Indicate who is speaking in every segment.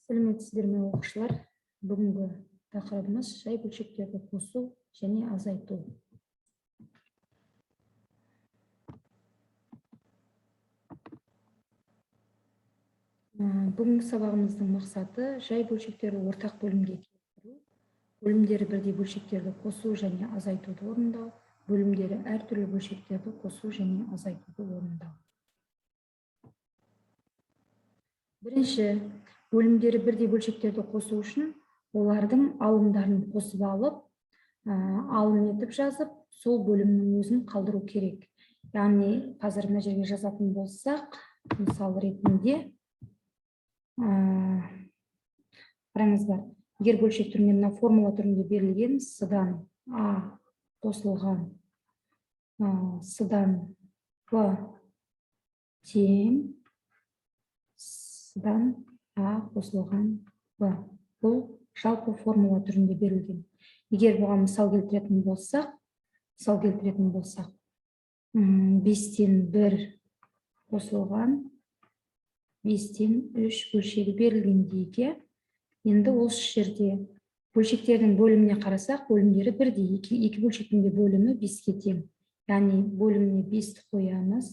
Speaker 1: Сәлеметсіздер ме оқушылар? Бүгінгі тақырыбымыз жай бөлшектерді қосу және азайту. Бүгінгі сабағымыздың мақсаты жай бөлшектерді ортақ бөлімге келтіру, бөлімдері бірдей бөлшектерді қосу және азайтуды орындау, бөлімдері әртүрлі бөлшектерді қосу және азайтуды орындау. Бірінші, бөлімдері бірдей бөлшектерді қосу үшін олардың алымдарын қосып алып, алым етіп жазып, сол бөлімнің өзін қалдыру керек. Яғни, қазір мына жерге жазатын болсақ, мысал ретінде, қараңыздар, егер бөлшек түрінде мына формула түрінде берілген с-дан а қосылған с-дан в тең с-дан а қосылған в. Бұл жалпы формула түрінде берілген. Егер бұған мысал келтіретін болсақ, 5-тен 1 қосылған 5-тен 3 бөлшегі берілген дейік. Енді осы жерде бөлшектердің бөліміне қарасақ, бөлімдері бірдей. Екі бөлшектің де бөлімі 5-ке тең. Яғни бөліміне 5 қоямыз,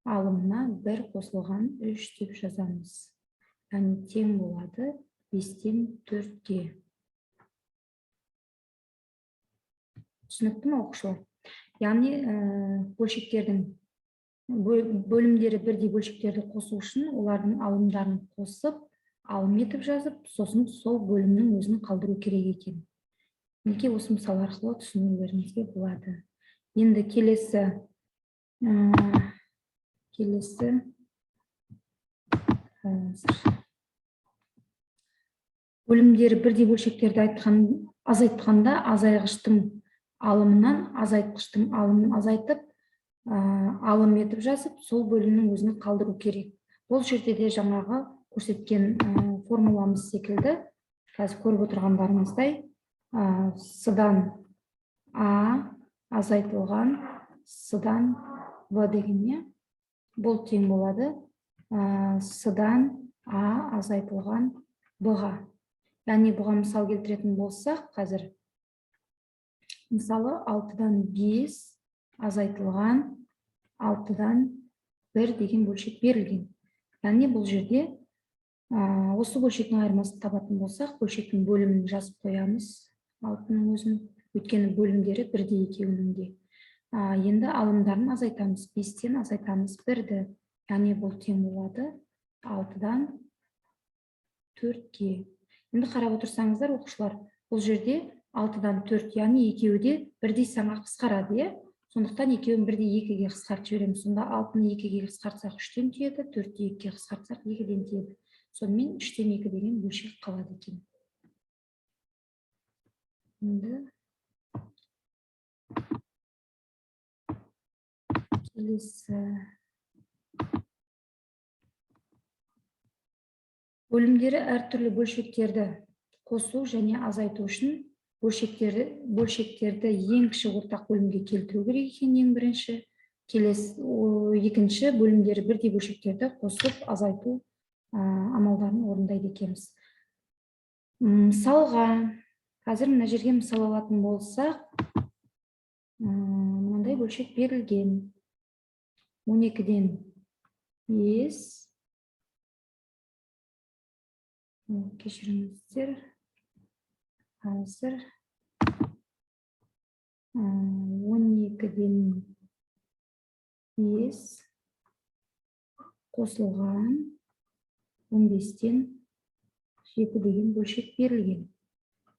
Speaker 1: алымына 1 қосылған 3 деп жазамыз. Яғни тең болады 5-тен 4-ке. Түсінікті ме оқушылар? Яғни бөлшектердің бөлімдері бірдей бөлшектерді қосу үшін олардың алымдарын қосып, алым етіп жазып, сосын сол бөлімнің өзін қалдыру керек екен. Неге осы мысал арқылы түсінулеріңізге болады. Енді келесі бөлімдері бірдей бөлшектерді азайтқанда азайғыштың алымынан азайтқыштың алымын азайтып, алым етіп жазып, сол бөлімнің өзін қалдыру керек. Бұл жерде де жаңағы көрсеткен формуламыз секілді, қазір көріп отырғандарыңыздай, с-дан а азайтылған с-дан в дегенне, бұл тең болады с-дан а азайтылған в-ға. Яғни бұға мысал келтіретін болсақ, қазір мысалы 6-дан 5 азайтылған 6-дан 1 деген бөлшек берілген. Яғни бұл жерде осы бөлшектің айырмасын табатын болсақ, бөлшектің бөлімін жазып қоямыз 6-ның өзін, өйткені бөлімдері бірдей екеуінің де. Енді алымдарын азайтамыз, 5-тен азайтамыз 1-ді. Яғни бұл тең болады 6-дан 4-ке. Енді қарап отырсаңыздар, оқушылар, бұл жерде 6-дан 4, яғни екеуі де бірдей санға қысқарады. Сондықтан екеуін бірдей 2-ге қысқартып жібереміз. Сонда 6-ны 2-ге қысқартсақ 3-тен тиеді, 4-ті 2-ге қысқартсақ 2-ден тиеді. Сонымен 3-тен 2 деген бөлшек қалады екен. Енді келесі бөлімдері әртүрлі бөлшектерді қосу және азайту үшін бөлшектерді ең кіші ортақ бөлімге келтіру керек екен ең бірінші. Екінші бөлімдері бірдей бөлшектерді қосып азайту амалдарын орындайды екенбіз. Мысалға, қазір мына жерге мысал алатын болсақ, мынандай бөлшек берілген. 12-ден 5, кешіріңіздер, қазір 12-ден 5 қосылған 15-тен 7 деген бөлшек берілген.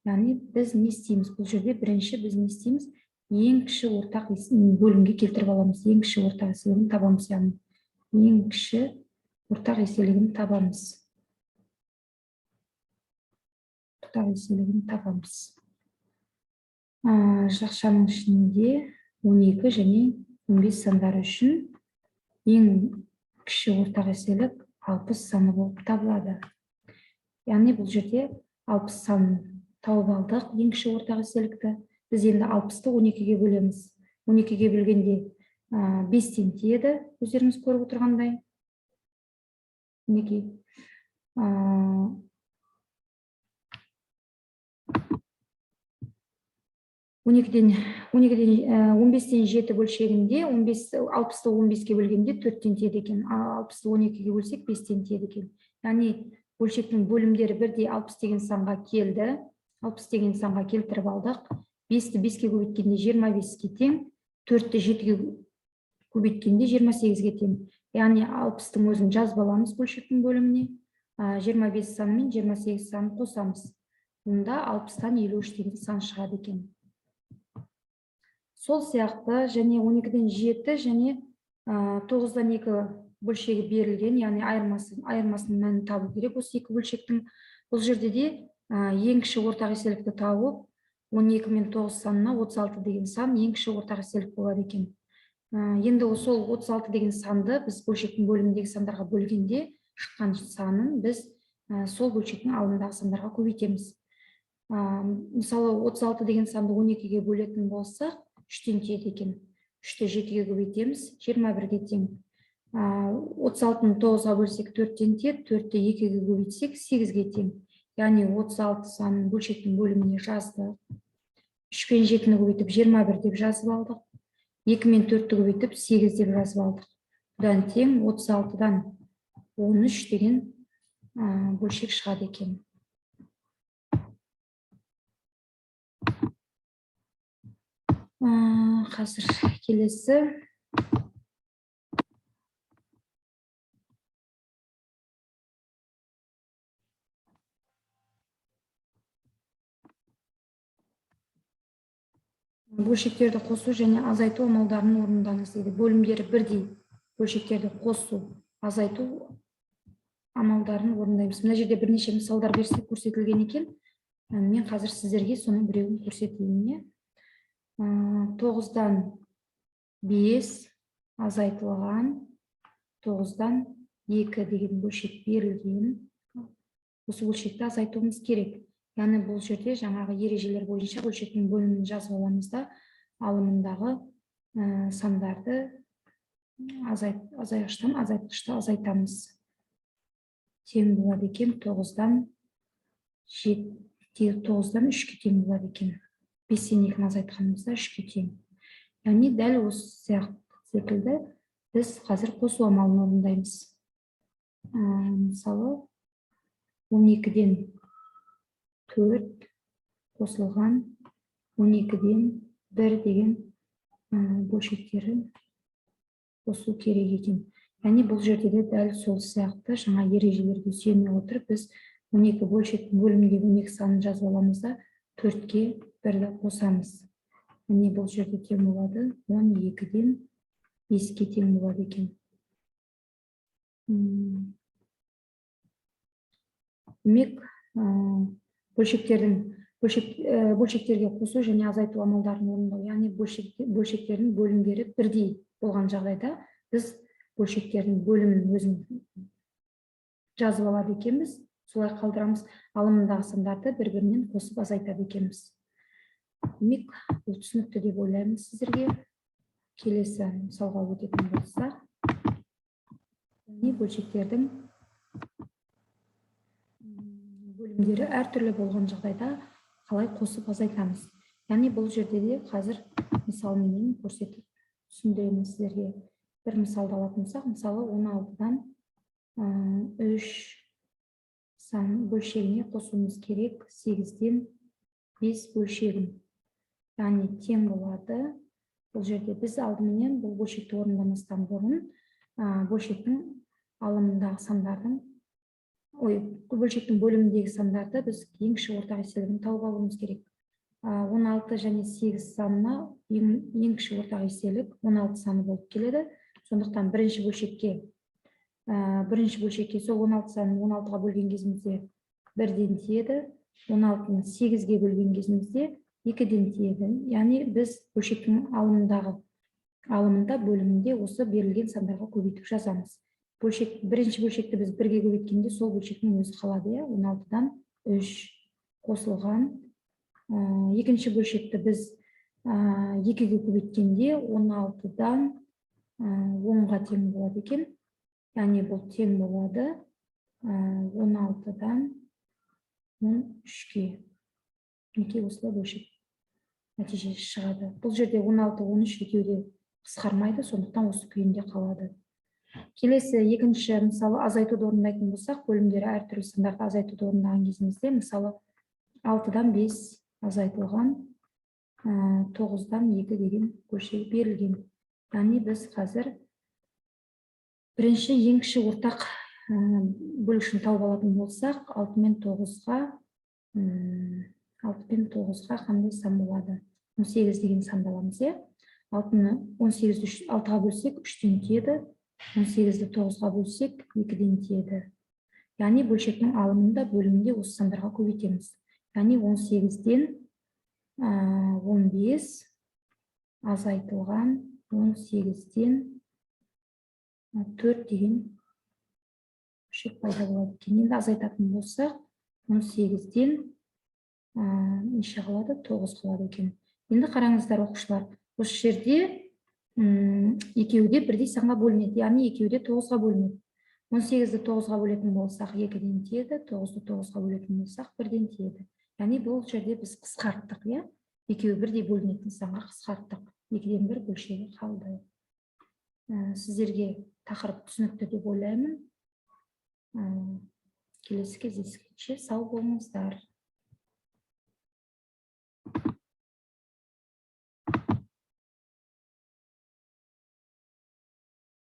Speaker 1: Яғни біз не істейміз? Бұл жерде бірінші біз не істейміз? Ең кіші ортақ бөлімге келтіріп аламыз. Ең кіші ортақ еселігін табамыз. Яғни ең кіші ортақ еселігін табамыз. Жақшаның ішінде 12 және 15 сандары үшін ең кіші ортақ еселік 60 саны болып табылады. Яғни бұл жерде 60 санын тауып алдық, ең кіші ортақ еселікті. Біз енді 60-ты 12-ге бөлеміз. 12-ге бөлгенде 5-тен тиеді, өздеріңіз көріп отырғандай. Мінекей он екіден 15-тен 7 бөлшегінде 60-ты 15-ке бөлгенде 4-тен тиеді екен. 60-ты 12-ге бөлсек 5-тен тиеді екен. Яғни бөлшектің бөлімдері бірдей 60 деген санға келді. 60 деген санға келтіріп алдық. 5-ті 5-ке көбейткенде 25-ке тең, 4-ті 7-ге көбейткенде 28-ге тең. Яғни 60-тың өзін жазып аламыз бөлшектің бөліміне. 25 саны мен 28 санын қосамыз. Онда 60-тан 53 деген сан шығады екен. Сол сияқты және 12-ден 7 және 9-дан 2 бөлшегі берілген, яғни айырмасының мәнін табу керек осы екі бөлшектің. Бұл жерде де ең кіші ортақ еселікті тауып, 12 мен 9 санына 36 деген сан ең кіші ортақ еселік болады екен. Енді сол 36 деген санды біз бөлшектің бөліміндегі сандарға бөлгенде шыққан санын біз сол бөлшектің алдындағы сандарға көбейтеміз. Мысалы 36 деген санды 12-ге бөлетін болсақ, 3-тен тиеді екен. 3-ті 7-ге көбейтеміз, 21-ге тең. 36-ны 9-ға бөлсек 4-тен тиеді, 4-ті 2-ге көбейтсек 8-ге тең. Яғни 36 санын бөлшектің бөліміне жаздық. 3 пен 7-ні көбейтіп 21 деп жазып алдық. 2 мен 4-ті көбейтіп 8 деп жазып алдық. Бұдан тең 36-дан 13 деген бөлшек шығады екен. Қазір келесі. Бөлшектерді қосу және азайту амалдарын орындаңыз дейді. Бөлімдері бірдей бөлшектерді қосу, азайту амалдарын орындаймыз. Мына жерде бірнеше мысалдар көрсетілген екен. Мен қазір сіздерге соның біреуін көрсетейін. 9-дан 5 азайтылған, 9-дан 2 деген бөлшек берілген. Осы бөлшекті азайтуымыз керек. Яғни бұл жерде жаңағы ережелер бойынша бөлшектің бөлімін жазып аламыз да, алымындағы сандарды азайғыштан азайтқышты азайтамыз. Тең болады екен 9-дан 3-ке тең болады екен. 5-тен 2-ні азайтқанымызда 3-ке тең. Яғни дәл осы секілді біз қазір қосу амалын орындаймыз. Мысалы 12-ден 4 қосылған 12-ден 1 деген бөлшектері қосу керек екен. Яғни бұл жерде де дәл сол сияқты жаңа ережелерге сүйене отырып біз 12 бөлшектің бөліміндегі 12 санын жазып аламыз да 4-ке 1-ді қосамыз. Яғни бұл жерде тең болады 12-ден 5-ке тең болады екен. Демек, бөлшектерге қосу және азайту амалдарын орындау, яғни бөлшектердің бөлімдері бірдей болған жағдайда біз бөлшектердің бөлімін өзін жазып алады екенбіз, солай қалдырамыз, алымындағы сандарды бір-бірінен қосып азайтады екенбіз. Демек, бұл түсінікті деп ойлаймыз сіздерге. Келесі мысалға өтетін болса, бөлшектердің бөлімдері әртүрлі болған жағдайда қалай қосып азайтамыз. Яғни бұл жерде де қазір мысалмен көрсетіп түсіндіремін сіздерге. Бір мысалды алатын болсақ, мысалы 16-дан 3 сан бөлшегіне қосуымыз керек 8-ден 5 бөлшегін. Яғни тең болады. Бұл жерде біз алдымен бұл бөлшекті орындамастан бұрын бөлшектің алымындағы сандардың бөлшектің бөліміндегі сандарды біз ең кіші ортақ еселігін тауып алуымыз керек. 16 және 8 санына ең кіші ортақ еселік 16 саны болып келеді. Сондықтан бірінші бөлшекке сол 16 санын 16-ға бөлген кезімізде 1-ден тиеді, 16-ны 8-ге бөлген кезімізде 2-ден тиеді. Яғни біз бөлшектің алымында бөлімінде осы берілген сандарға көбейтіп жазамыз. Бірінші бөлшекті біз 1-ге көбейткенде сол бөлшектің өзі қалады. 16-дан 3 қосылған. Екінші бөлшекті біз 2-ге көбейткенде 16-дан 10-ға тең болады екен. Яғни бұл тең болады 16-дан 13-ке. Мінекей осылай бөлшек нәтижесі шығады. Бұл жерде 16-13 екеуде қысқармайды, сондықтан осы күйінде қалады. Келесі екінші мысалы азайтуды орындайтын болсақ, бөлімдері әртүрлі сандарды азайтуды орындаған кезімізде, мысалы 6-дан 5 азайтылған 9-дан 2 деген бөлшек берілген. Яғни біз қазір бірінші ең кіші ортақ бөлгішін тауып алатын болсақ, 6 мен 9-ға қандай сан болады? 18 деген санды аламыз, е? 18-ді 6-ға бөлсек 3-тен тиеді, 18-ді 9-ға бөлсек 2-ден тиеді. Яғни бөлшектің алымында бөлімінде осы сандарға көбейтеміз. Яғни 18-ден 15 азайтылған 18-ден 4 деген бөлшек пайда болады. Енді азайтатын болсақ, 18-ден неше қалады? 9 қалады екен. Енді қараңыздар оқушылар, осы жерде екеуде бірдей санға бөлінеді, яғни екеуде 9-ға бөлінеді. 18-ді 9-ға бөлетін болсақ 2-ден тиеді, 9-ды 9-ға бөлетін болсақ 1-ден тиеді. Яғни бұл жерде біз қысқарттық, е? Екеуі бірдей бөлінетін санға қысқарттық. 2-ден 1 бөлшегі қалды. Сіздерге тақырып түсінікті деп ойлаймын. Келесі кездескенше сау болыңыздар.